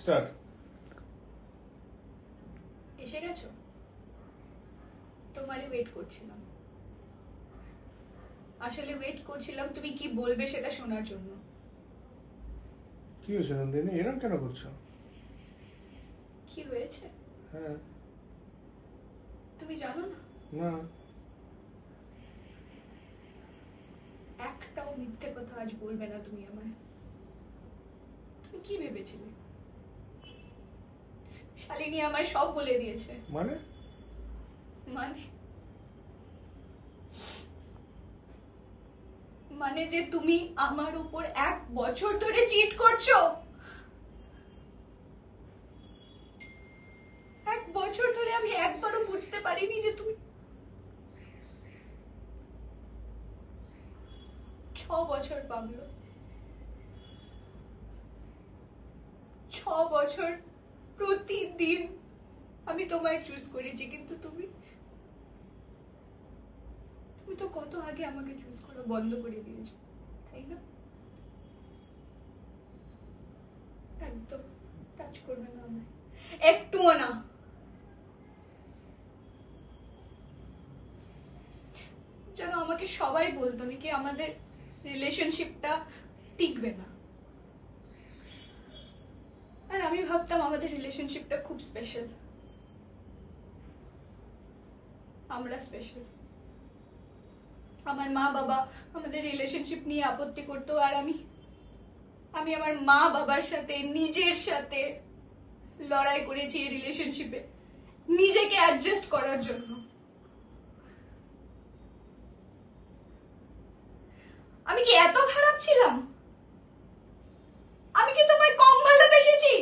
Start. এসে গেছো? তোমারই ওয়েট করছিলাম। আসলে ওয়েট করছিলাম তুমি কি বলবে সেটা শোনার জন্য। কি হয়েছে নন্দিনী, এরকম কেন করছো? কি হয়েছে হ্যাঁ। তুমি জানো না? না। একটাও মিথ্যে কথা আজ বলবে না তুমি আমায়। তুমি কি ভেবেছিলে? শালিনী আমায় সব বলে দিয়েছে। মানে? মানে মানে যে তুমি আমার উপর 1 বছর ধরে চিট করছো। 1 বছর ধরে আমি একবারও বুঝতে পারিনি যে তুমি 6 বছর পাগলো। 6 বছর প্রতিদিন আমি তোমায় চুজ করেছি, কিন্তু তুমি তুমি তো কত আগে আমাকে চুজ করা বন্ধ করে দিয়েছো, তাই না? একদম টাচ করবে না আমায়, একটুও না। যেন আমাকে সবাই বলতো নাকি আমাদের রিলেশনশিপটা টিকবে না, আর আমি ভাবতাম আমাদের রিলেশনশিপটা খুব স্পেশাল। আমরা স্পেশাল। আমার মা বাবা আমাদের রিলেশনশিপ নিয়ে আপত্তি করতো, আর আমি আমি আমার মা বাবার সাথে নিজের সাথে লড়াই করেছি এই রিলেশনশিপে, নিজেকে অ্যাডজাস্ট করার জন্য। আমি কি এত খারাপ ছিলাম? আমি কি তোমায় কম ভালোবেসেছি?